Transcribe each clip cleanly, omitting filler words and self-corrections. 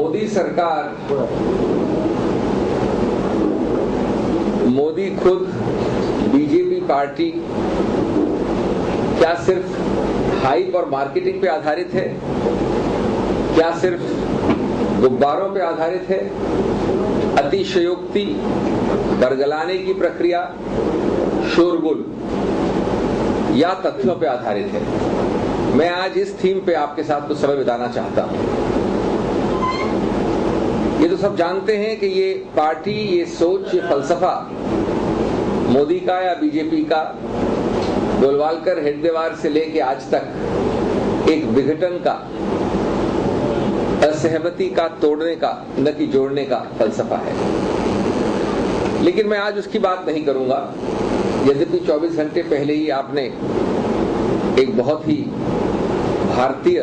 मोदी सरकार, मोदी खुद, BJP party क्या सिर्फ हाइप और मार्केटिंग पे आधारित है? क्या सिर्फ गुब्बारों पे आधारित है? अतिशयोक्ति, बरगलाने की प्रक्रिया, शोरगुल या तथ्यों पे आधारित है? मैं आज इस थीम पे आपके साथ कुछ समय बिताना चाहता हूं। ये तो सब जानते हैं कि ये पार्टी, ये सोच, ये फलसफा मोदी का या बीजेपी का गोलवालकर हेडगेवार से लेके आज तक एक विघटन का, असहमति का तोड़ने का, न कि जोड़ने का फलसफा है। लेकिन मैं आज उसकी बात नहीं करूंगा। यद्यपि 24 घंटे पहले ही आपने एक बहुत ही भारतीय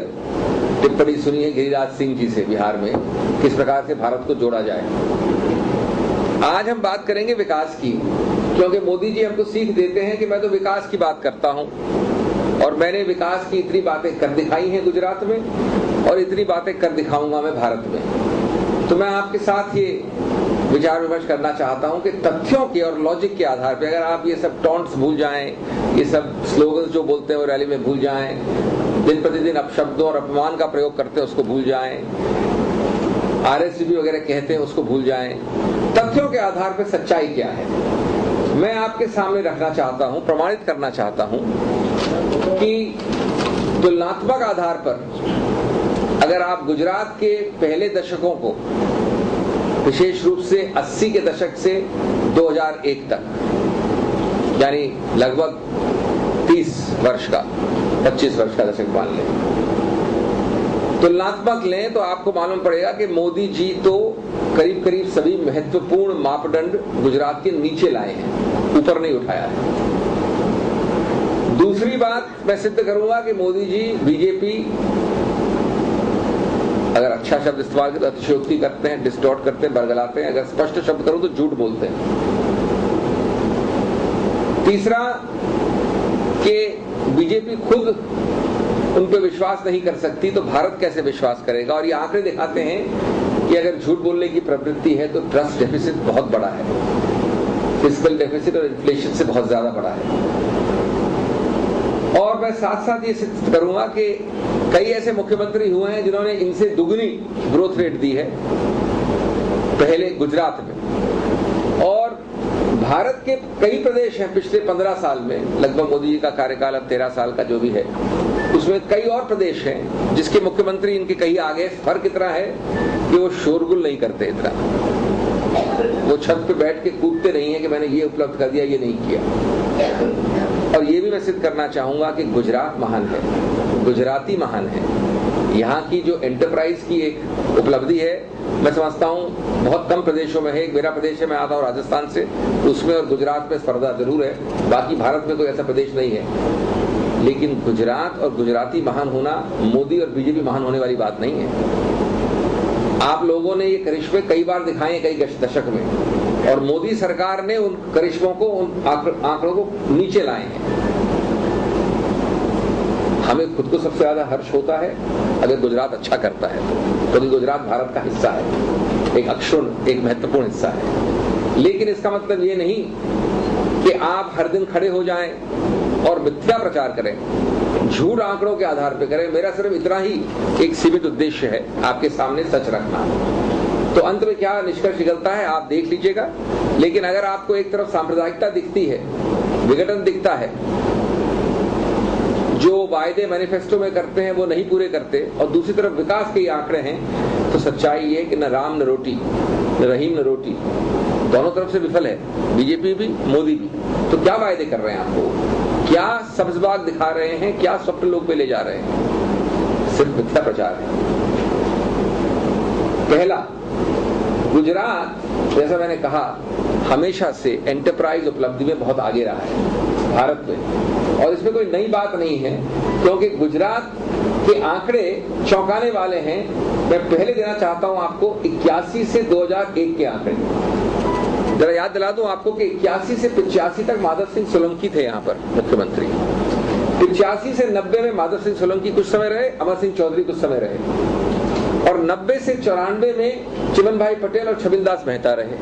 टिप्पणी सुनी है गिरिराज सिंह जी से, बिहार में किस प्रकार से भारत को जोड़ा जाए। आज हम बात करेंगे विकास की, क्योंकि मोदी जी हमको सीख देते हैं कि मैं तो विकास की बात करता हूं और मैंने विकास की इतनी बातें कर दिखाई हैं गुजरात में और इतनी बातें कर दिखाऊंगा मैं भारत में। तो मैं आपके साथ ये विचार विमर्श करना चाहता हूं कि तथ्यों के और लॉजिक के आधार पर अगर आप ये सब टॉन्ट्स भूल जाएं, ये सब स्लोगन्स जो बोलते हैं वो रैली में भूल जाएं, दिन प्रतिदिन अपशब्दों और अपमान का प्रयोग करते हैं उसको भूल जाएं, आरएसवीपी वगैरह कहते हैं उसको भूल जाएं, तथ्यों के आधार पर सच्चाई क्या है मैं आपके सामने रखना चाहता हूं, प्रमाणित करना चाहता हूं कि तुलनात्मक आधार पर अगर आप गुजरात के पहले दशकों को, विशेष रूप से 80 के दशक से 2001 तक, यानी लगभग 30 वर्ष का, 25 वर्ष का दशक मान लें, तुलनात्मक लें तो आपको मालूम पड़ेगा कि मोदी जी तो करीब करीब सभी महत्वपूर्ण मापदंड गुजरात के नीचे लाए हैं, ऊपर नहीं उठाया है। दूसरी बात मैं सिद्ध करूंगा कि मोदी जी, बीजेपी, अगर अच्छा शब्द इस्तेमाल करते हैं अतिशयोक्ति करते हैं, डिस्टॉर्ट करते हैं, बरगलाते हैं, अगर स्पष्ट शब्द करूं तो झूठ बोलते हैं। तीसरा कि बीजेपी खुद उन पे विश्वास नहीं कर सकती तो भारत कैसे विश्वास करेगा। और ये आंकड़े दिखाते हैं कि अगर झूठ बोलने की प्रवृत्ति है तो ट्रस्ट डेफिसिट बहुत बड़ा है, फिस्कल डेफिसिट और इन्फ्लेशन से बहुत ज्यादा बड़ा है। और मैं साथ साथ ये सिद्ध करूंगा कि कई ऐसे मुख्यमंत्री हुए हैं जिन्होंने इनसे दुगनी ग्रोथ रेट दी है पहले गुजरात में। और भारत के कई प्रदेश हैं पिछले 15 साल में, लगभग मोदी जी का कार्यकाल अब 13 साल का जो भी है, उसमें कई और प्रदेश हैं जिसके मुख्यमंत्री इनके कहीं आगे। फर्क इतना है कि वो शोरगुल नहीं करते, इतना वो छत पे बैठ के कूदते नहीं है कि मैंने ये उपलब्ध कर दिया, ये नहीं किया। और ये भी मैं सिद्ध करना चाहूंगा कि गुजरात महान है, गुजराती महान है। यहाँ की जो एंटरप्राइज की एक उपलब्धि है, मैं समझता हूँ बहुत कम प्रदेशों में है। एक मेरा प्रदेश है, मैं आता हूँ राजस्थान से, उसमें और गुजरात में स्पर्धा जरूर है, बाकी भारत में कोई ऐसा प्रदेश नहीं है। लेकिन गुजरात और गुजराती महान होना मोदी और बीजेपी महान होने वाली बात नहीं है। आप लोगों ने ये करिश्मे कई बार दिखाए कई दशक में, और मोदी सरकार ने उन करिश्मों को, उन आंकड़ों को नीचे लाए हैं। हमें खुद को सबसे ज्यादा हर्ष होता है अगर गुजरात अच्छा करता है तो, क्योंकि गुजरात भारत का हिस्सा है, एक अक्षुण्ण, एक महत्वपूर्ण हिस्सा है। लेकिन इसका मतलब ये नहीं कि आप हर दिन खड़े हो जाएं और मिथ्या प्रचार करें, झूठ आंकड़ों के आधार पर करें। मेरा सिर्फ इतना ही एक सीमित उद्देश्य है, आपके सामने सच रखना। तो अंत में क्या निष्कर्ष निकलता है आप देख लीजिएगा। लेकिन अगर आपको एक तरफ सांप्रदायिकता दिखती है, विघटन दिखता है, जो वायदे मैनिफेस्टो में करते हैं वो नहीं पूरे करते, और दूसरी तरफ विकास के आंकड़े हैं, तो सच्चाई ये कि न राम न रोटी, न रहीम न रोटी, दोनों तरफ से विफल है, बीजेपी भी मोदी भी। तो क्या वायदे कर रहे हैं आपको, क्या सब्जबाग दिखा रहे हैं, क्या स्वप्न लोक पे ले जा रहे हैं? सिर्फ मिथ्या प्रचार है। पहला, गुजरात जैसा मैंने कहा हमेशा से एंटरप्राइज उपलब्धि में बहुत आगे रहा है भारत में, और इसमें कोई नई बात नहीं है, क्योंकि गुजरात के आंकड़े चौंकाने वाले हैं। मैं पहले देना चाहता हूं आपको 81 से 2001 के आंकड़े, जरा याद दिला दूं आपको कि 81 से 85 तक माधव सिंह सोलंकी थे यहाँ पर मुख्यमंत्री। 85 से 90 में माधव सिंह सोलंकी कुछ समय रहे, अमर सिंह चौधरी कुछ समय रहे। और 90 से 94 में चिमन भाई पटेल और छबिल दास मेहता रहे।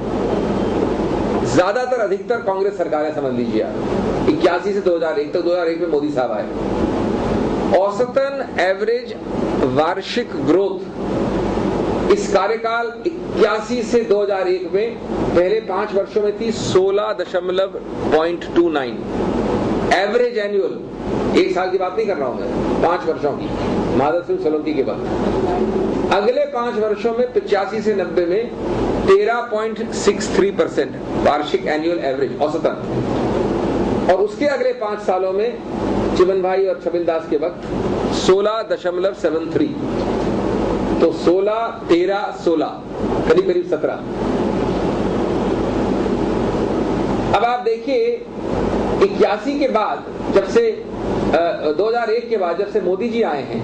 ज्यादातर अधिकतर कांग्रेस सरकारें समझ लीजिए आप, 81 से 2001 तक। 2001 में मोदी साहब आए। औसतन एवरेज वार्षिक ग्रोथ इस कार्यकाल 81 से 2001 में पहले 5 वर्षों में थी 16.29 एवरेज एनुअल। एक साल की बात नहीं कर रहा हूं मैं, 5 वर्षों की, माधव सिंह सोलंकी के बाद। अगले 5 वर्षों में 85 से 90 में 13.63% वार्षिक एनुअल एवरेज औसतन, और उसके अगले 5 सालों में चिमन भाई और छबिल दास के वक्त 16.73, तो 16, 13, 16, करीब करीब 17। अब आप देखिए 81 के बाद, जब से 2001 के बाद जब से मोदी जी आए हैं,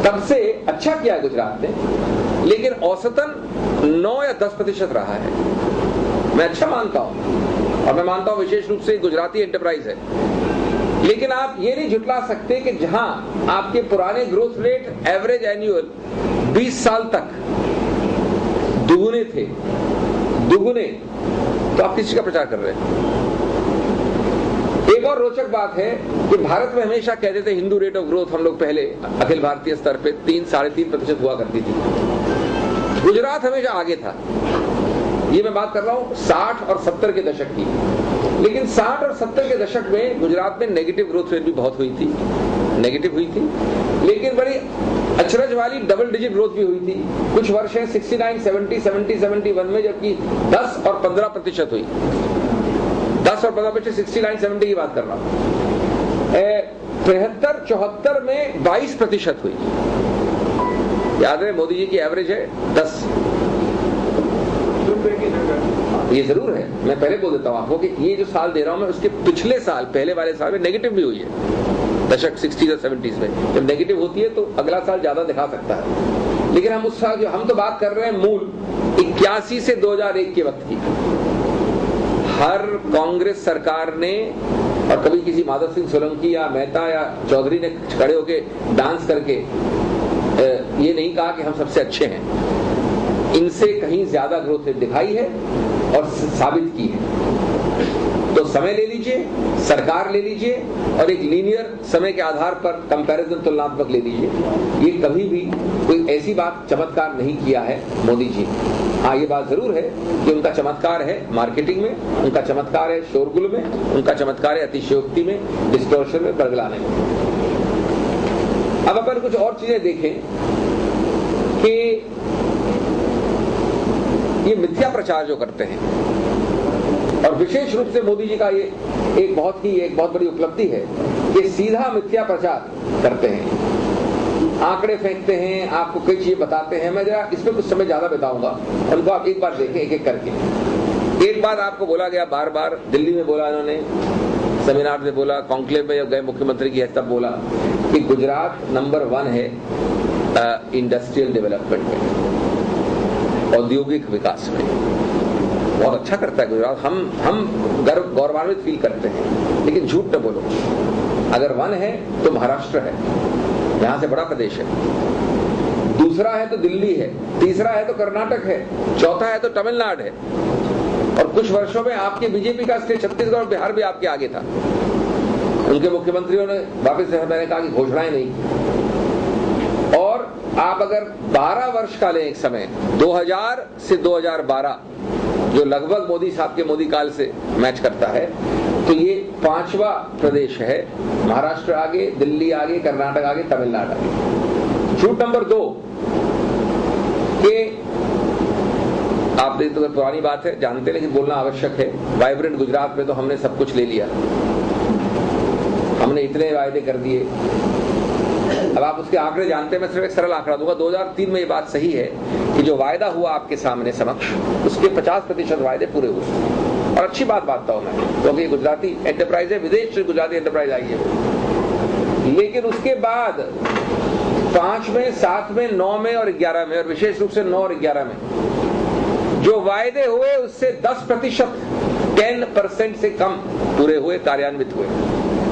तब से अच्छा किया है गुजरात ने, लेकिन औसतन 9 या 10% रहा है। मैं अच्छा मानता हूं, और मैं मानता हूं विशेष रूप से गुजराती एंटरप्राइज है, लेकिन आप ये नहीं झुटला सकते कि जहां आपके पुराने ग्रोथ रेट एवरेज एनुअल 20 साल तक दुगुने थे, तो आप किसी का प्रचार कर रहे हैं। एक और रोचक बात है कि भारत में हमेशा कहते थे हिंदू रेट ऑफ ग्रोथ हम लोग पहले अखिल भारतीय स्तर पे 3-3.5% हुआ करती थी। गुजरात हमेशा आगे था। ये मैं बात कर रहा हूं 60 और 70 के दशक की, लेकिन 60 और 70 के दशक में गुजरात में नेगेटिव ग्रोथ रेट भी बहुत हुई थी, लेकिन बड़ी अचरज वाली डबल डिजिट ग्रोथ भी हुई थी। कुछ वर्ष है 69, 70, 70, 71 में, जबकि 10 और 15% हुई। 10 और 15%, 69, 70 की बात कर रहा हूं। 73, 74 में 22% हुई। याद है मोदी जी की एवरेज है 10। ये जरूर है, मैं पहले बोल देता हूं आपको कि ये जो साल दे रहा हूं मैं, उसके पिछले साल, पहले वाले साल में नेगेटिव भी हुई है। दशक 60 और 70 में जब नेगेटिव होती है तो अगला साल ज्यादा दिखा सकता है, लेकिन हम उस साल, जो हम तो बात कर रहे हैं मूल 81 से 2001 के वक्त की। हर कांग्रेस सरकार ने, और कभी किसी माधव सिंह सोलंकी या मेहता या चौधरी ने खड़े होके डांस करके ये नहीं कहा कि हम सबसे अच्छे हैं। इनसे कहीं ज्यादा ग्रोथ रेट दिखाई है और साबित की है। तो समय ले लीजिए, सरकार ले लीजिए, और एक लीनियर समय के आधार पर कंपैरिजन तुलनात्मक ले लीजिए। ये कभी भी कोई ऐसी बात चमत्कार नहीं किया है मोदी जी। हाँ, ये बात जरूर है कि उनका चमत्कार है मार्केटिंग में, उनका चमत्कार है शोरगुल में, उनका चमत्कार है अतिशयोक्ति में, डिस्टॉर्शन में, बरगलाने में। अब अपन कुछ और चीजें देखें कि ये मिथ्या प्रचार जो करते हैं, और विशेष रूप से मोदी जी का ये एक बहुत बड़ी उपलब्धि है कि सीधा मिथ्या प्रचार करते हैं, आंकड़े फेंकते हैं, आपको कई चीजें बताते हैं। मैं जरा इसमें कुछ समय ज्यादा बिताऊंगा, उनको आप एक बार देखें, एक करके। एक बात आपको बोला गया बार बार, दिल्ली में बोला इन्होंने, सेमिनार में बोला, कॉन्क्लेव में गए मुख्यमंत्री की हैसियत, तब बोला कि गुजरात नंबर 1 है इंडस्ट्रियल डेवलपमेंट में, औद्योगिक विकास में। बहुत अच्छा करता है गुजरात, हम गौरवान्वित फील करते हैं, लेकिन झूठ न बोलो। अगर 1 है तो महाराष्ट्र है, यहां से बड़ा प्रदेश है। दूसरा है तो दिल्ली है, तीसरा है तो कर्नाटक है, चौथा है तो तमिलनाडु है। और कुछ वर्षों में आपके बीजेपी का स्टेट छत्तीसगढ़ और बिहार भी आपके आगे था। उनके मुख्यमंत्रियों ने वापस, मैंने कहा कि घोषणाएं नहीं। और आप अगर 12 वर्ष का लें एक समय, 2000 से 2012, जो लगभग मोदी साहब के मोदी काल से मैच करता है, तो ये 5वां प्रदेश है। महाराष्ट्र आगे, दिल्ली आगे, कर्नाटक आगे, तमिलनाडु आगे। झूठ नंबर 2 कि आप देख, तो पुरानी बात है, जानते हैं, लेकिन बोलना आवश्यक है। वाइब्रेंट गुजरात में तो हमने सब कुछ ले लिया, हमने इतने वायदे कर दिए। अब आप उसके आंकड़े जानते हैं, मैं सिर्फ एक सरल आंकड़ा दूंगा। 2003 में ये बात सही है कि जो वायदा हुआ आपके सामने समक्ष, उसके 50% वायदे पूरे हुए। और अच्छी बात बांटता हूं मैं, क्योंकि गुजराती एंटरप्राइज है, विदेश से गुजराती एंटरप्राइज आई है। लेकिन उसके बाद 5 में, 7 में, 9 में और 11 में, और विशेष रूप से 9 और 11 में जो वायदे हुए, उससे 10%, 10% से कम पूरे हुए, कार्यान्वित हुए।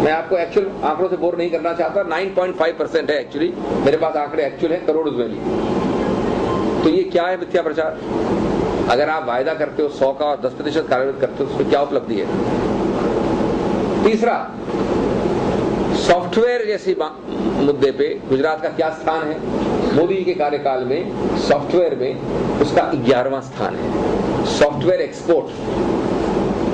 मैं आपको एक्चुअल आंकड़ों से बोर नहीं करना चाहता। 9.5% है एक्चुअली, मेरे पास आंकड़े एक्चुअल है, करोड़ में भी। तो ये क्या है मिथ्या प्रचार? अगर आप वायदा करते हो 100 का और 10% कार्यान्वित करते हो, उसमें क्या उपलब्धि है? तीसरा, सॉफ्टवेयर जैसी मुद्दे पे गुजरात का क्या स्थान है? मोदी के कार्यकाल में सॉफ्टवेयर में उसका 11वां स्थान है। सॉफ्टवेयर एक्सपोर्ट,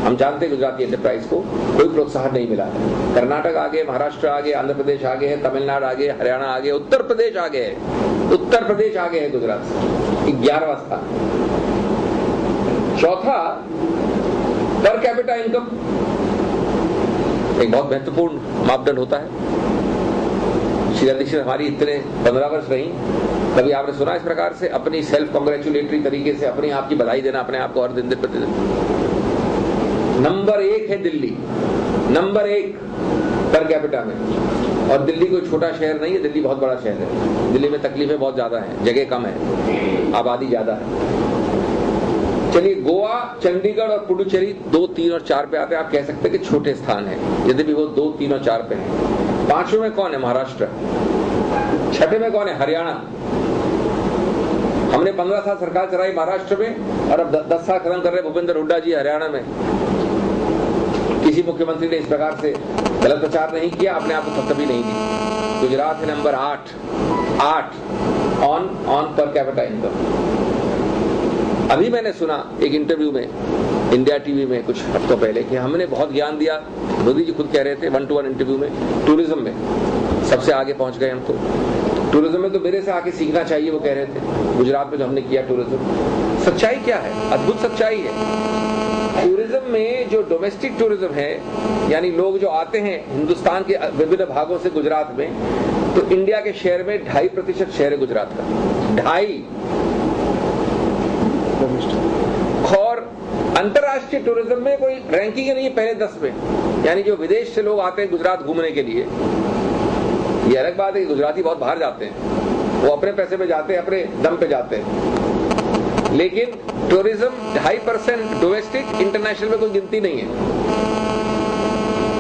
हम जानते हैं गुजरात की एंटरप्राइज को कोई प्रोत्साहन नहीं मिला है। कर्नाटक आगे, महाराष्ट्र आगे, आंध्र प्रदेश आगे है, तमिलनाडु आगे, हरियाणा आगे, उत्तर प्रदेश आगे है। उत्तर प्रदेश आगे है गुजरात से, 11वां स्थान। चौथा, पर कैपिटा इनकम एक बहुत महत्वपूर्ण मापदंड होता है। शीला दीक्षित हमारी इतने 15 वर्ष रही, कभी आपने सुना इस प्रकार से अपनी सेल्फ कांग्रेचुलेटरी तरीके से अपने आप की बधाई देना अपने आप को हर दिन प्रतिदिन? नंबर 1 है दिल्ली, नंबर 1 पर कैपिटा में। और दिल्ली कोई छोटा शहर नहीं है, दिल्ली बहुत बड़ा शहर है। दिल्ली में तकलीफें बहुत ज्यादा हैं, जगह कम है, आबादी ज्यादा है। चलिए, गोवा, चंडीगढ़ और पुडुचेरी 2, 3 और 4 पे आते हैं। आप कह सकते हैं कि छोटे स्थान है, यदि भी वो 2, 3 और 4 पे है। 5वें में कौन है? महाराष्ट्र। 6ठे में कौन है? हरियाणा। हमने 15 साल सरकार चलाई महाराष्ट्र में और अब 10 साल खत्म कर रहे भूपेंद्र हुड्डा जी हरियाणा में। किसी मुख्यमंत्री ने इस प्रकार से गलत प्रचार नहीं किया, अपने आप को थपथपी नहीं दी। गुजरात है number 8 on per capita income. अभी मैंने सुना एक इंटरव्यू में इंडिया टीवी में कुछ हफ्तों पहले कि हमने बहुत ज्ञान दिया। मोदी जी खुद कह रहे थे 1-to-1 इंटरव्यू में, टूरिज्म में सबसे आगे पहुंच गए हम। तो टूरिज्म में तो मेरे से आके सीखना चाहिए, वो कह रहे थे। गुजरात में जो हमने किया टूरिज्म, सच्चाई क्या है? अद्भुत सच्चाई है। टूरिज्म में जो डोमेस्टिक टूरिज्म है, यानी लोग जो आते हैं हिंदुस्तान के विभिन्न भागों से गुजरात में, तो इंडिया के शेयर में 2.5% शेयर है गुजरात का। 2.5। और अंतरराष्ट्रीय टूरिज्म में कोई रैंकिंग नहीं है पहले 10 में। यानी जो विदेश से लोग आते हैं गुजरात घूमने के लिए, ये अलग बात है कि गुजराती बहुत बाहर जाते हैं, वो अपने पैसे पे जाते हैं, अपने दम पे जाते हैं। लेकिन टूरिज्म 2.5% डोमेस्टिक, इंटरनेशनल में कोई गिनती नहीं है।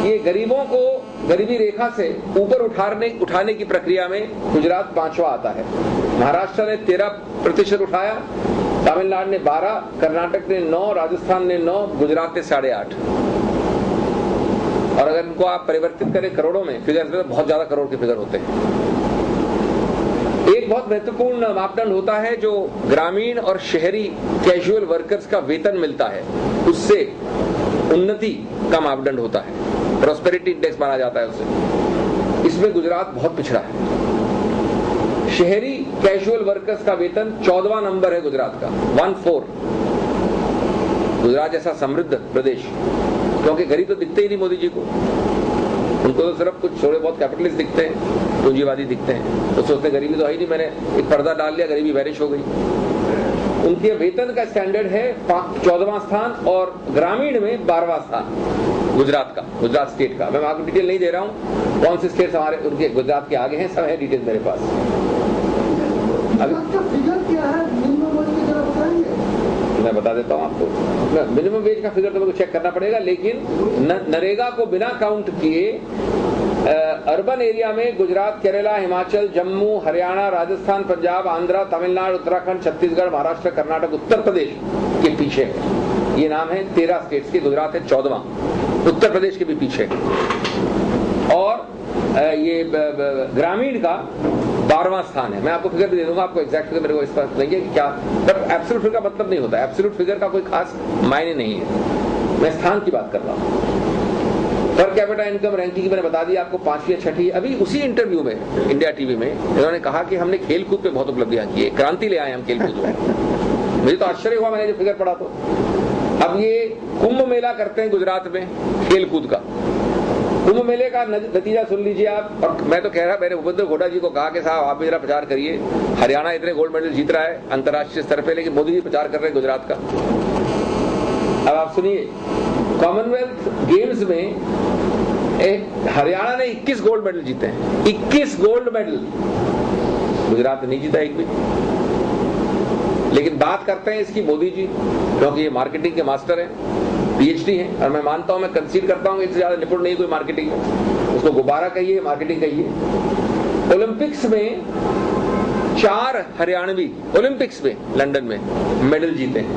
ये गरीबों को गरीबी रेखा से ऊपर उठाने की प्रक्रिया में गुजरात 5वां आता है। महाराष्ट्र ने 13% उठाया, तमिलनाडु ने 12, कर्नाटक ने 9, राजस्थान ने 9, गुजरात ने 8.5। और अगर इनको आप परिवर्तित करें करोड़ों में, फिगर्स में, तो बहुत ज्यादा करोड़ के फिगर होते हैं। एक बहुत महत्वपूर्ण मापदंड होता है जो ग्रामीण और शहरी कैजुअल वर्कर्स का वेतन मिलता है, उससे उन्नति का मापदंड होता है, प्रॉस्पेरिटी इंडेक्स माना जाता है उसे। इसमें गुजरात बहुत पिछड़ा है। शहरी कैजुअल वर्कर्स का वेतन 14वां नंबर है गुजरात का, 14। गुजरात जैसा समृद्ध प्रदेश, क्योंकि गरीब तो दिखते ही नहीं मोदी जी को, उनको तो सिर्फ कुछ थोड़े बहुत कैपिटलिस्ट दिखते हैं, पूंजीवादी दिखते हैं, तो सोचते गरीबी तो है ही नहीं, मैंने एक पर्दा डाल लिया, गरीबी वैनिश हो गई। उनके वेतन का स्टैंडर्ड है 14वां स्थान और ग्रामीण में 12वां स्थान गुजरात का, गुजरात स्टेट का। मैं आपको डिटेल नहीं दे रहा हूँ कौन से स्टेट हमारे उनके गुजरात के आगे हैं, सब है डिटेल मेरे पास। अभी फिगर क्या है मिनिमम वेज की तरफ बताएंगे? मैं बता देता हूँ आपको। मिनिमम वेज का फिगर तो मेरे को चेक करना पड़ेगा, लेकिन नरेगा को बिना काउंट किए अर्बन एरिया में गुजरात, केरला, हिमाचल, जम्मू, हरियाणा, राजस्थान, पंजाब, आंध्र, तमिलनाडु, उत्तराखंड, छत्तीसगढ़, महाराष्ट्र, कर्नाटक, उत्तर प्रदेश के पीछे है। ये नाम है 13 स्टेट्स के, गुजरात है 14वां, उत्तर प्रदेश के भी पीछे है। और ये ग्रामीण का 12वां स्थान है। मैं आपको फिगर भी दे दूंगा, आपको एग्जैक्ट फिगर मेरे को इस पर देंगे कि क्या, बट एब्सोल्यूट फिगर का मतलब नहीं होता, एब्सोल्यूट फिगर का कोई खास मायने नहीं है, मैं स्थान की बात कर रहा हूँ। पर कैपिटा इनकम रैंकिंग मैंने बता दी आपको, 5वीं या 6ठी। अभी उसी इंटरव्यू में इंडिया टीवी में इन्होंने कहा कि हमने खेलकूद पे बहुत उपलब्धियां की है, क्रांति ले आए हम खेलकूद में। मुझे तो आश्चर्य हुआ मैंने जो फिगर पढ़ा। तो अब ये कुंभ मेला करते हैं गुजरात में खेलकूद का, कुंभ मेले का नतीजा सुन लीजिए आप। और मैं तो कह रहा, मैंने भूपेंद्र हुड्डा जी को कहा कि साहब आप भी जरा प्रचार करिए, हरियाणा इतने गोल्ड मेडल जीत रहा है अंतर्राष्ट्रीय स्तर पे, लेकिन मोदी जी प्रचार कर रहे हैं गुजरात का। अब आप सुनिए, कॉमनवेल्थ गेम्स में हरियाणा ने 21 गोल्ड मेडल जीते हैं, 21 गोल्ड मेडल। गुजरात ने नहीं जीता एक भी। लेकिन बात करते हैं इसकी मोदी जी, क्योंकि ये मार्केटिंग के मास्टर हैं, पीएचडी हैं, और मैं मानता हूं, मैं कंसीड करता हूं, इससे ज्यादा निपुण नहीं कोई मार्केटिंग में। उसको गुब्बारा कहिए, मार्केटिंग कहिए। ओलंपिक्स में 4 हरियाणवी ओलंपिक्स में लंदन में मेडल जीते हैं।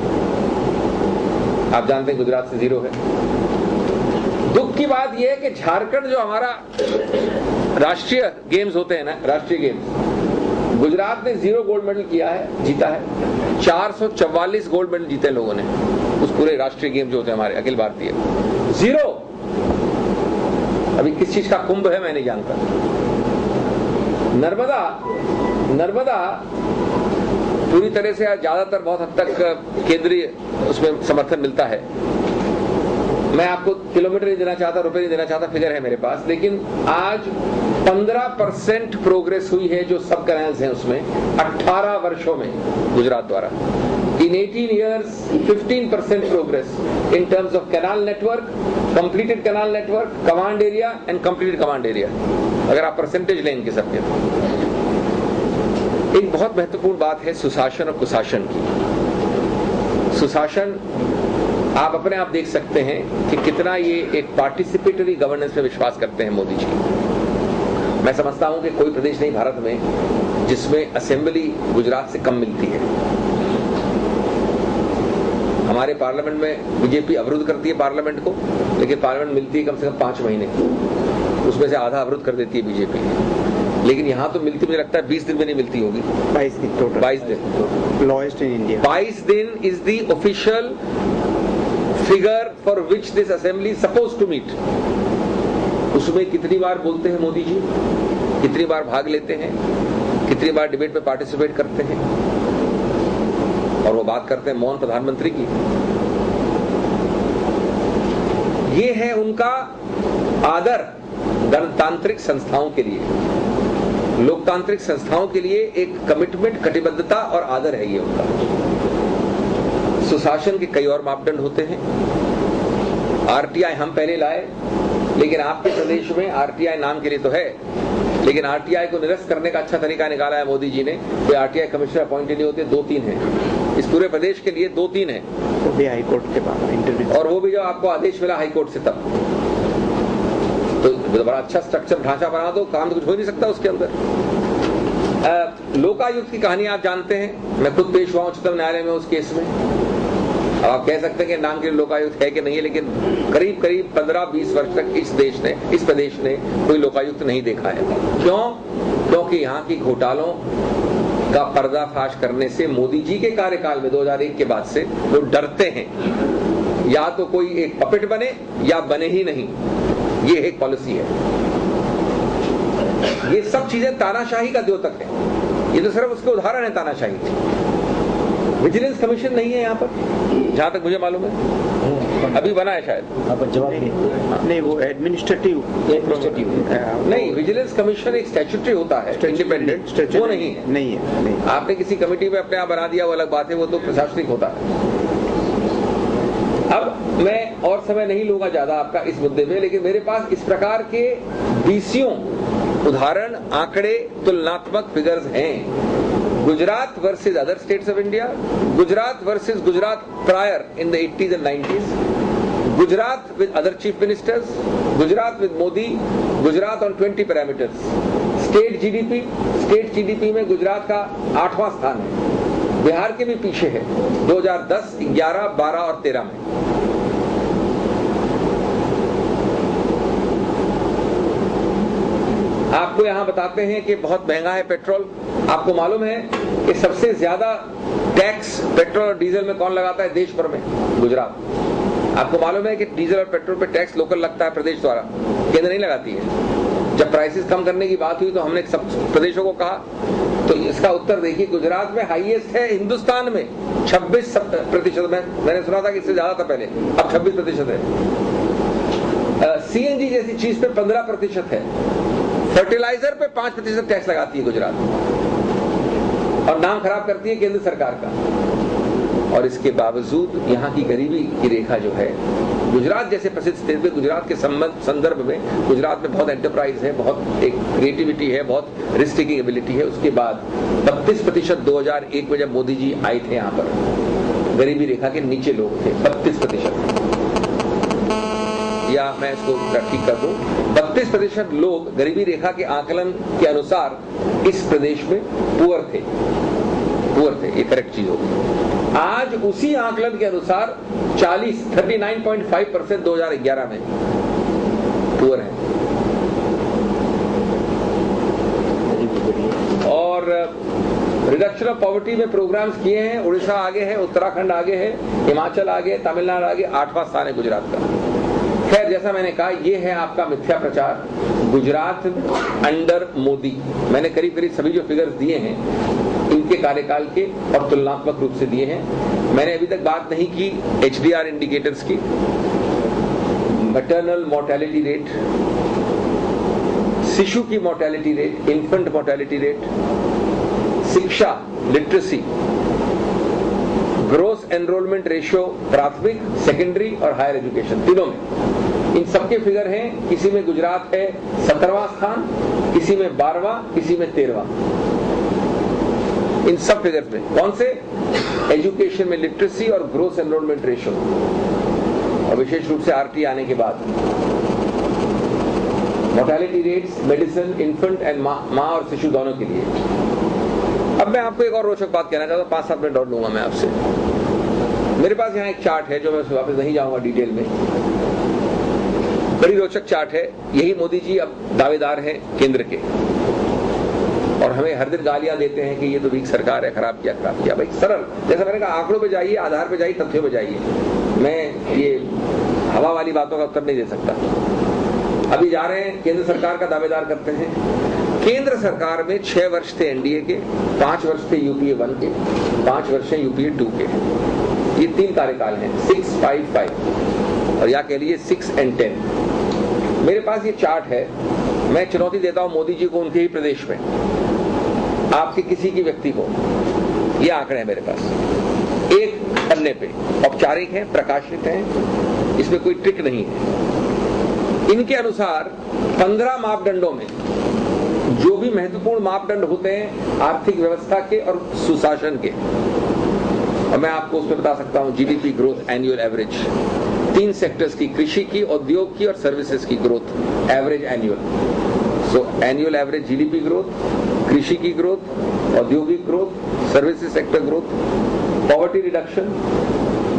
आप जानते हैं गुजरात से 0 है। दुख की बात यह है कि झारखंड जो हमारा राष्ट्रीय गेम्स होते हैं ना, राष्ट्रीय गेम्स, गुजरात ने 0 गोल्ड मेडल किया है, जीता है। 444 गोल्ड मेडल जीते लोगों ने उस पूरे राष्ट्रीय गेम जो होते हैं हमारे अखिल भारतीय, 0। अभी किस चीज का कुंभ है मैं नहीं जानता। नर्मदा पूरी तरह से ज्यादातर बहुत हद तक केंद्रीय उसमें समर्थन मिलता है। मैं आपको किलोमीटर नहीं देना चाहता, रुपए नहीं देना चाहता, फिगर है मेरे पास, लेकिन आज 15% प्रोग्रेस हुई है जो सब कैनाल्स हैं उसमें 18 वर्षों में गुजरात द्वारा। In 18 years, 15% progress in terms of canal network, completed canal network, command area and completed command area. अगर आप परसेंटेज लें इनके सबके। एक बहुत महत्वपूर्ण बात है सुशासन और कुशासन की। सुशासन आप अपने आप देख सकते हैं कि कितना ये एक पार्टिसिपेटरी गवर्नेंस में विश्वास करते हैं मोदी जी। मैं समझता हूं कि कोई प्रदेश नहीं भारत में जिसमें असेंबली गुजरात से कम मिलती है। हमारे पार्लियामेंट में बीजेपी अवरुद्ध करती है पार्लियामेंट को, लेकिन पार्लियामेंट मिलती है कम से कम 5 महीने, उसमें से आधा अवरुद्ध कर देती है बीजेपी। लेकिन यहाँ तो मिलती, मुझे लगता है 20 दिन में नहीं मिलती होगी। 22 दिन टोटल। 22 दिन लॉएस्ट इन इंडिया। 22 दिन is the official figure for which this assembly suppose to meet. उसमें कितनी बार बोलते हैं मोदी जी, कितनी बार भाग लेते हैं, कितनी बार डिबेट में पार्टिसिपेट करते हैं, और वो बात करते हैं मौन प्रधानमंत्री की। ये है उनका आदर गणतांत्रिक संस्थाओं के लिए, लोकतांत्रिक संस्थाओं के लिए एक कमिटमेंट, कटिबद्धता और आदर है ये उनका। सुशासन के कई और मापदंड होते हैं। आरटीआई हम पहले लाए, लेकिन आपके प्रदेश में आरटीआई नाम के लिए तो है, लेकिन आरटीआई को निरस्त करने का अच्छा तरीका निकाला है मोदी जी ने। कोई आरटीआई कमिश्नर अपॉइंटेड नहीं होते, 2-3 हैं इस पूरे प्रदेश के लिए, 2-3 हैं, वो भी हाई कोर्ट के बाद इंटरव्यू, और वो भी जो आपको आदेश मिला हाई कोर्ट से तब। तो बड़ा अच्छा स्ट्रक्चर ढांचा बना दो, काम तो कुछ हो नहीं सकता उसके अंदर। लोकायुक्त की कहानी आप जानते हैं, मैं खुद पेश हुआ उच्चतम न्यायालय में उस केस में। अब आप कह सकते हैं कि नाम के लोकायुक्त है कि नहीं है, लेकिन करीब 15-20 वर्ष तक इस प्रदेश ने कोई लोकायुक्त नहीं देखा है। क्यों? क्योंकि यहाँ की घोटालों का पर्दाफाश करने से मोदी जी के कार्यकाल में 2001 के बाद से वो डरते हैं, या तो कोई एक पपेट बने या बने ही नहीं। ये एक पॉलिसी है। ये सब चीजें तानाशाही का द्योतक है। ये तो सिर्फ उसके उदाहरण है तानाशाही के। विजिलेंस कमीशन नहीं है यहाँ पर, जहां तक मुझे मालूम है। अभी बना है शायद, जवाब नहीं, वो एडमिनिस्ट्रेटिव नहीं, विजिलेंस कमीशन एक स्टैट्यूटरी होता है, इंडिपेंडेंट, वो नहीं है। नहीं है। आपने किसी कमेटी में अपने आप बना दिया वो अलग बात है, वो तो प्रशासनिक होता है। अब मैं और समय नहीं लूंगा ज्यादा आपका इस मुद्दे में, लेकिन मेरे पास इस प्रकार के बीसियों उदाहरण, आंकड़े, तुलनात्मक फिगर्स हैं। Gujarat versus other states of India, Gujarat versus Gujarat prior in the 80s and 90s, Gujarat with other chief ministers, Gujarat with Modi, Gujarat on 20 parameters. State GDP में गुजरात का 8वां स्थान है, बिहार के भी पीछे है 2010, 11, 12 और 13 में। आपको यहां बताते हैं कि बहुत महंगा है पेट्रोल। आपको मालूम है कि सबसे ज्यादा टैक्स पेट्रोल और डीजल में कौन लगाता है देश भर में? गुजरात। आपको मालूम है कि डीजल और पेट्रोल पे टैक्स लोकल लगता है प्रदेश द्वारा, केंद्र नहीं लगाती है। जब प्राइसेस कम करने की बात हुई तो हमने सब प्रदेशों को कहा, तो इसका उत्तर देखिए, गुजरात में हाईएस्ट है हिंदुस्तान में 26% में। मैंने सुना था कि इससे ज्यादा था पहले, अब 26% है। सीएनजी जैसी चीज पे 15% है। फर्टिलाइजर पे 5% टैक्स लगाती है गुजरात, और नाम खराब करती है केंद्र सरकार का। और इसके बावजूद यहाँ की गरीबी की रेखा जो है, गुजरात जैसे प्रसिद्ध स्टेट में, गुजरात के संदर्भ में, गुजरात में बहुत एंटरप्राइज है, बहुत एक क्रिएटिविटी है, बहुत रिस्क टेकिंग एबिलिटी है। उसके बाद 32% 2001 में जब मोदी जी आए थे यहाँ पर, गरीबी रेखा के नीचे लोग थे, 32%। या मैं इसको ठीक कर दूं, 32% लोग गरीबी रेखा के आकलन के अनुसार इस प्रदेश में पुअर थे, ये करेक्ट चीज होगी। आज उसी आकलन के अनुसार 39.5% 2011 में पुअर है। और रिडक्शन ऑफ पॉवर्टी में प्रोग्राम्स किए हैं, उड़ीसा आगे है, उत्तराखंड आगे है, हिमाचल आगे, तमिलनाडु आगे, 8वां स्थान है गुजरात का। खैर, जैसा मैंने कहा, ये है आपका मिथ्या प्रचार गुजरात अंडर मोदी। मैंने करीब करीब सभी जो फिगर्स दिए हैं इनके कार्यकाल के और तुलनात्मक रूप से दिए हैं। मैंने अभी तक बात नहीं की HDR इंडिकेटर्स की, मैटरनल मोर्टेलिटी रेट, शिशु की mortality rate, infant mortality rate, शिक्षा, लिटरेसी, ग्रोस एनरोलमेंट रेशियो प्राथमिक, सेकेंडरी और हायर एजुकेशन तीनों में। इन सबके फिगर हैं। किसी में गुजरात है 17वां स्थान, किसी में 12वां, किसी में 13वां। इन सब फिगर्स में कौन से? एजुकेशन में लिटरेसी और ग्रोस एनरोलमेंट रेशियो, और विशेष रूप से RT आने के बाद mortality rates, medicine, infant and माँ और शिशु दोनों के लिए। अब मैं आपको एक और रोचक बात कहना चाहता हूँ, 5-7 मिनट और लूंगा मैं आपसे। मेरे पास यहाँ एक चार्ट है जो मैं वापस नहीं जाऊंगा डिटेल में, बड़ी रोचक चार्ट है। यही मोदी जी अब दावेदार हैं केंद्र के, और हमें हर दिन गालियां देते हैं कि ये तो वीक सरकार है, खराब किया। भाई सरल, जैसा मैंने कहा, आंकड़ों पे जाइए, आधार पे जाइए, तथ्यों पे जाइए। मैं ये हवा वाली बातों का उत्तर नहीं दे सकता। अभी जा रहे हैं, केंद्र सरकार का दावेदार करते हैं। केंद्र सरकार में 6 वर्ष थे एनडीए के, 5 वर्ष थे यूपीए 1 के, 5 वर्ष है यूपीए 2 के। ये 3 कार्यकाल हैं, 6, 5, 5, और या कह लीजिए 6 और 10। मेरे पास ये चार्ट है। मैं चुनौती देता हूं मोदी जी को उनके ही प्रदेश में, आपके किसी की व्यक्ति को। ये आंकड़े हैं मेरे पास, एक पन्ने पे, औपचारिक हैं, प्रकाशित हैं, इसमें कोई ट्रिक नहीं है। इनके अनुसार 15 मापदंडों में जो भी महत्वपूर्ण मापदंड होते हैं आर्थिक व्यवस्था के और सुशासन के, और मैं आपको उसमें बता सकता हूं GDP growth annual average, 3 sectors की, कृषि की, उद्योग की और सर्विसेज की ग्रोथ एवरेज एनुअल। सो एनुअल एवरेज जीडीपी ग्रोथ, कृषि की ग्रोथ, औद्योगिक growth, services sector growth, poverty reduction,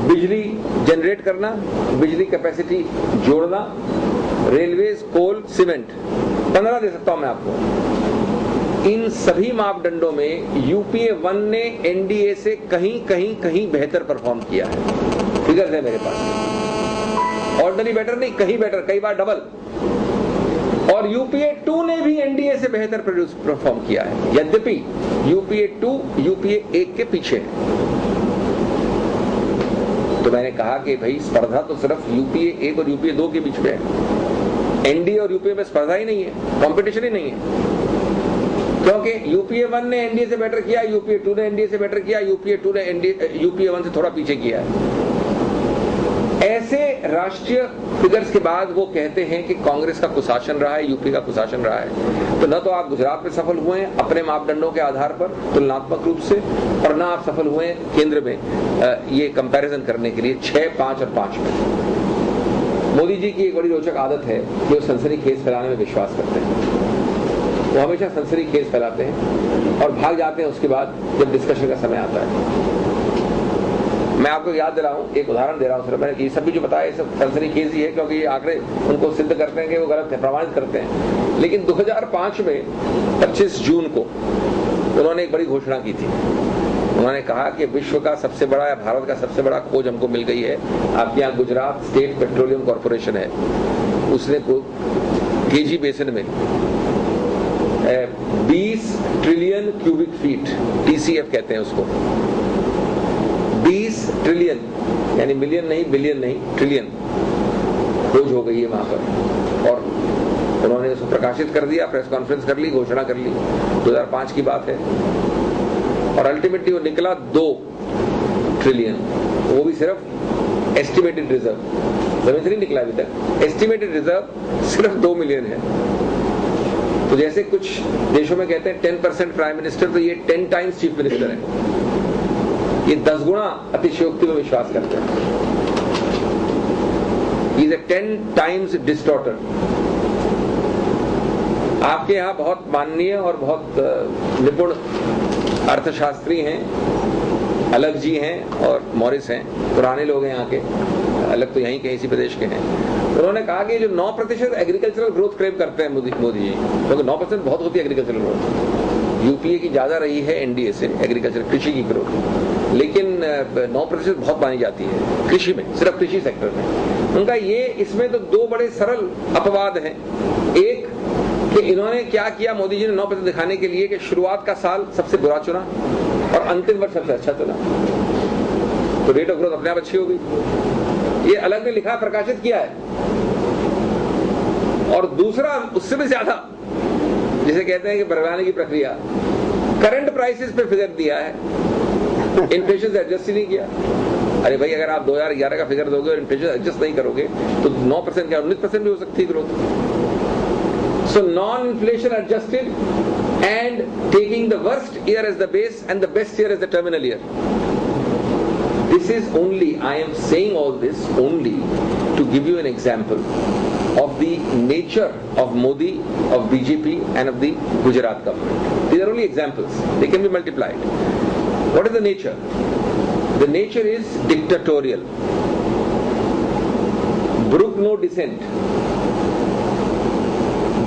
बिजली जनरेट करना, बिजली कैपेसिटी जोड़ना, रेलवेज, कोल, सीमेंट, 15 दे सकता हूं मैं आपको। इन सभी मापदंडों में यूपीए 1 ने एनडीए से कहीं बेहतर परफॉर्म किया है। फिगर्स है मेरे पास, ऑर्डिनरी बेटर नहीं, कहीं बेटर, कई बार डबल। और यूपीए 2 ने भी एनडीए से बेहतर परफॉर्म किया है, यद्यपि यूपीए 2 यूपीए 1 के पीछे है। तो मैंने कहा कि भाई स्पर्धा तो सिर्फ यूपीए 1 और यूपीए 2 के बीच में है, एनडीए और यूपीए में स्पर्धा ही नहीं है, कंपटीशन ही नहीं है। क्योंकि यूपीए 1 ने एनडीए से बेटर किया, यूपीए 2 ने एनडीए से बेटर किया, यूपीए 2 ने यूपीए 1 से थोड़ा पीछे किया है। ऐसे राष्ट्रीय फिगर्स के बाद वो कहते हैं कि कांग्रेस का कुशासन रहा है, यूपी का कुशासन रहा है। तो न तो आप गुजरात में सफल हुए हैं अपने मापदंडों के आधार पर तुलनात्मक रूप से, और न आप सफल हुए हैं केंद्र में ये कंपैरिजन करने के लिए 6, 5 और 5 में। मोदी जी की एक बड़ी रोचक आदत है कि वो सनसनीखेज फैलाने में विश्वास करते हैं। वो हमेशा सनसनीखेज फैलाते हैं और भाग जाते हैं उसके बाद जब डिस्कशन का समय आता है। मैं आपको याद दिला रहा हूँ, एक उदाहरण दे रहा हूँ। मैंने ये सब भी जो बताया ये सब सनसनीखेज ही है, क्योंकि ये आंकड़े उनको सिद्ध करते हैं कि वो गलत है, प्रमाणित करते हैं। लेकिन 2005 में 25 जून को उन्होंने एक बड़ी घोषणा की थी। उन्होंने कहा कि विश्व का सबसे बड़ा या भारत का सबसे बड़ा खोज हमको मिल गई है। आपके यहाँ गुजरात स्टेट पेट्रोलियम कॉर्पोरेशन है, उसने केजी बेसिन में 20 ट्रिलियन क्यूबिक फीट, TCF कहते हैं उसको, 20 ट्रिलियन यानी मिलियन नहीं, बिलियन नहीं, ट्रिलियन खोज हो गई है वहां पर। और उन्होंने उसको प्रकाशित कर दिया, प्रेस कॉन्फ्रेंस कर ली, घोषणा कर ली। 2005 की बात है। और अल्टीमेटली वो निकला 2 ट्रिलियन, वो भी सिर्फ एस्टिमेटेड रिजर्व, जमीन से नहीं निकला अभी तक। एस्टिमेटेड रिजर्व सिर्फ 2 मिलियन है। तो जैसे कुछ देशों में कहते हैं 10% प्राइम मिनिस्टर, तो ये 10 टाइम्स चीफ मिनिस्टर है। ये 10 गुना अतिशयोक्ति में विश्वास करते हैं। He is a 10 times distorter. आपके यहाँ बहुत माननीय और बहुत निपुण अर्थशास्त्री हैं, अलग जी हैं और मॉरिस हैं, पुराने लोग हैं यहाँ के, अलग तो यहीं के इसी प्रदेश के हैं। उन्होंने कहा कि जो 9% एग्रीकल्चरल ग्रोथ क्लेम करते हैं मोदी जी, क्योंकि 9% बहुत होती है एग्रीकल्चरल ग्रोथ। यूपीए की ज्यादा रही है एनडीए से एग्रीकल्चर कृषि की ग्रोथ, लेकिन 9% बहुत मानी जाती है कृषि में, सिर्फ कृषि सेक्टर में। उनका ये इसमें तो दो बड़े सरल अपवाद हैं। एक कि इन्होंने क्या किया, मोदी जी ने 9% दिखाने के लिए कि शुरुआत का साल सबसे बुरा चुना और अंतिम वर्ष सबसे अच्छा चुना, तो रेट ऑफ ग्रोथ अपने आप अच्छी हो गई। ये अलग ने लिखा, प्रकाशित किया है। और दूसरा उससे भी ज्यादा, जिसे कहते हैं कि बरगलाने की प्रक्रिया, करंट प्राइसेस पे फिगर दिया है, इन्फ्लेशन से एडजस्ट ही नहीं किया। अरे भाई, अगर आप 2011 का फिगर दोगे और इन्फ्लेशन एडजस्ट नहीं करोगे तो 9% क्या 19% भी हो सकती है growth. So non-inflation adjusted and taking the worst year as the base and the best year as the terminal year. This is only, I am saying all this only to give you an example of the nature of Modi, of BJP and of the Gujarat government. These are only examples. They can be multiplied. What is the nature? The nature is dictatorial. Brook no dissent.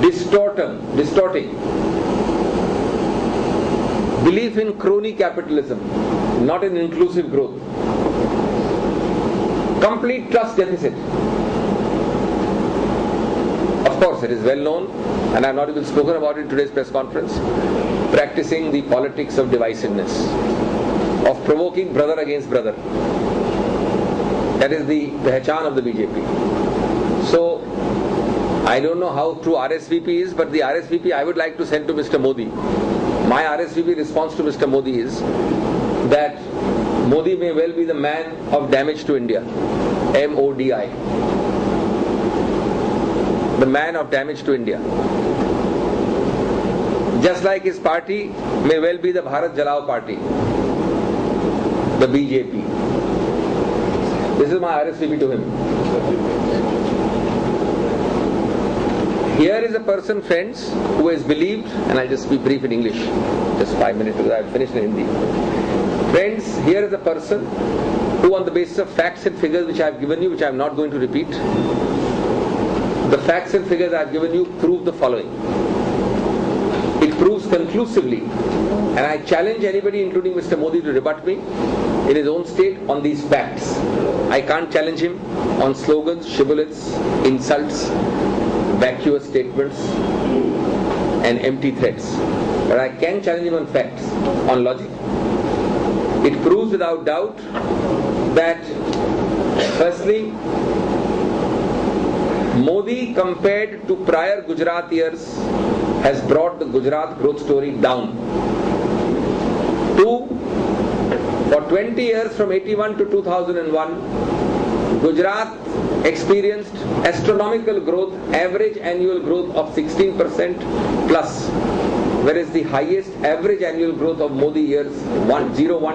Distorting, belief in crony capitalism, not in inclusive growth, complete trust deficit. Of course, it is well known, and I have not even spoken about it in today's press conference, practicing the politics of divisiveness, of provoking brother against brother. That is the pehchan of the BJP. So, I don't know how true RSVP is, but the RSVP I would like to send to Mr. Modi. My RSVP response to Mr. Modi is that Modi may well be the man of damage to India. MODI. The man of damage to India. Just like his party may well be the Bharat Jalao party. The BJP. This is my RSVP to him. Here is a person, friends, who has believed, and I'll just be brief in English, just 5 minutes because I've finished in Hindi. Friends, here is a person who, on the basis of facts and figures which I've given you, which I'm not going to repeat, the facts and figures I've given you prove the following. It proves conclusively, and I challenge anybody, including Mr. Modi, to rebut me in his own state on these facts. I can't challenge him on slogans, shibboleths, insults, vacuous statements and empty threats, but I can challenge him on facts, on logic. It proves without doubt that firstly, Modi compared to prior Gujarat years has brought the Gujarat growth story down. 2. For 20 years from 81 to 2001, Gujarat experienced astronomical growth, average annual growth of 16% plus, whereas the highest average annual growth of Modi years 01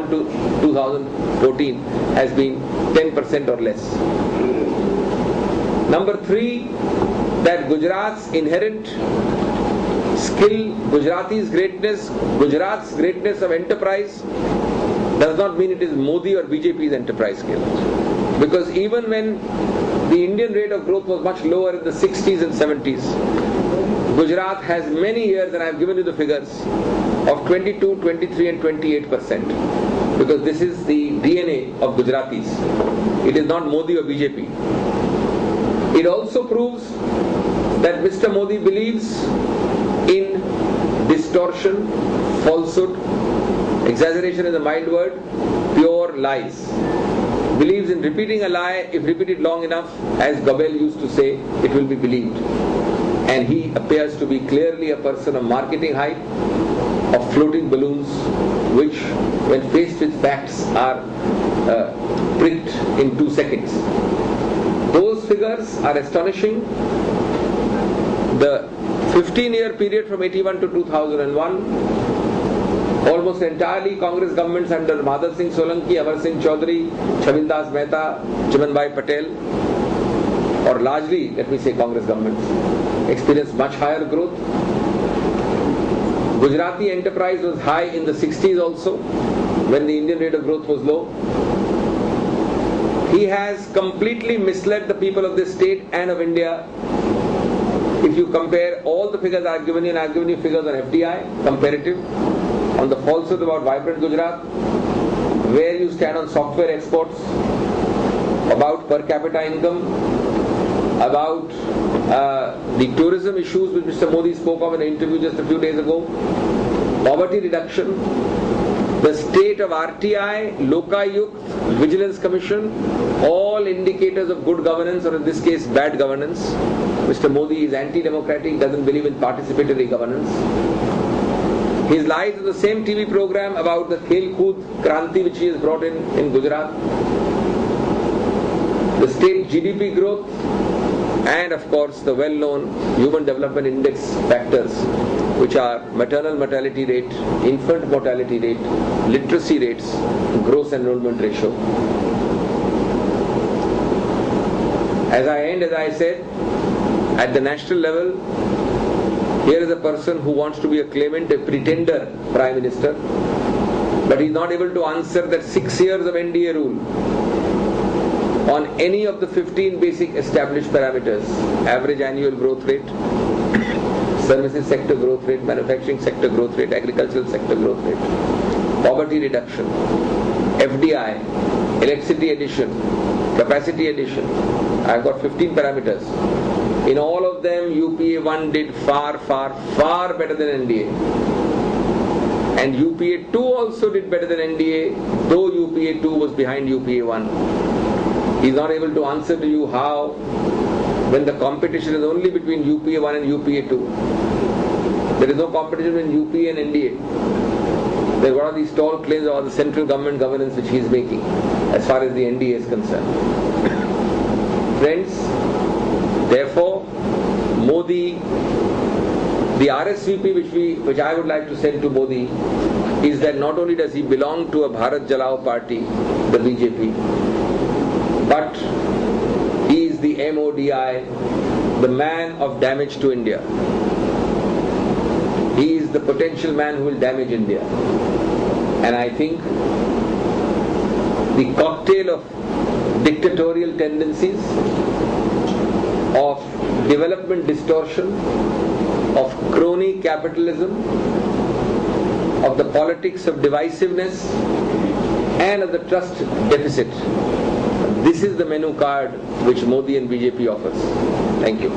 to 2014 has been 10% or less. Number 3, that Gujarat's inherent skill, Gujarati's greatness, Gujarat's greatness of enterprise does not mean it is Modi or BJP's enterprise skill. Because even when the Indian rate of growth was much lower in the 60s and 70s, Gujarat has many years, and I have given you the figures, of 22, 23 and 28%. Because this is the DNA of Gujaratis. It is not Modi or BJP. It also proves that Mr. Modi believes in distortion, falsehood, exaggeration is a mild word, pure lies. Believes in repeating a lie, if repeated long enough, as Gabel used to say, it will be believed. And he appears to be clearly a person of marketing hype, of floating balloons, which when faced with facts are pricked in 2 seconds. Those figures are astonishing. The 15-year period from 81 to 2001, almost entirely Congress governments under Madhav Singh Solanki, Amar Singh Chaudhary, Chavindas Mehta, Chimanbhai Patel. or largely, let me say, Congress governments, experienced much higher growth. Gujarati enterprise was high in the 60s also, when the Indian rate of growth was low. He has completely misled the people of this state and of India. If you compare all the figures I've given you, and I've given you figures on FDI, comparative, on the falsehood about Vibrant Gujarat, where you stand on software exports, about per capita income, about the tourism issues which Mr. Modi spoke of in an interview just a few days ago, poverty reduction, the state of RTI, Lokayukt, Vigilance Commission, all indicators of good governance, or in this case bad governance. Mr. Modi is anti-democratic, doesn't believe in participatory governance. His lies in the same TV program about the Khel Kood Kranti which he has brought in Gujarat, the state GDP growth, and of course the well-known Human Development Index factors, which are maternal mortality rate, infant mortality rate, literacy rates, gross enrollment ratio. As I said, at the national level, here is a person who wants to be a claimant, a pretender Prime Minister, but he is not able to answer that 6 years of NDA rule on any of the 15 basic established parameters: average annual growth rate, services sector growth rate, manufacturing sector growth rate, agricultural sector growth rate, poverty reduction, FDI, electricity addition, capacity addition. I've got 15 parameters. In all of them, UPA 1 did far, far, far better than NDA. And UPA 2 also did better than NDA, though UPA 2 was behind UPA 1. He's not able to answer to you how, when the competition is only between UPA 1 and UPA 2. There is no competition between UPA and NDA. Then what are these tall claims about the central government governance which he is making as far as the NDA is concerned? Friends, therefore, Modi, the RSVP which I would like to send to Modi is that not only does he belong to a Bharat Jalao party, the BJP, but he is the MODI, the man of damage to India. He is the potential man who will damage India. And I think the cocktail of dictatorial tendencies, of development distortion, of crony capitalism, of the politics of divisiveness, and of the trust deficit. This is the menu card which Modi and BJP offers. Thank you.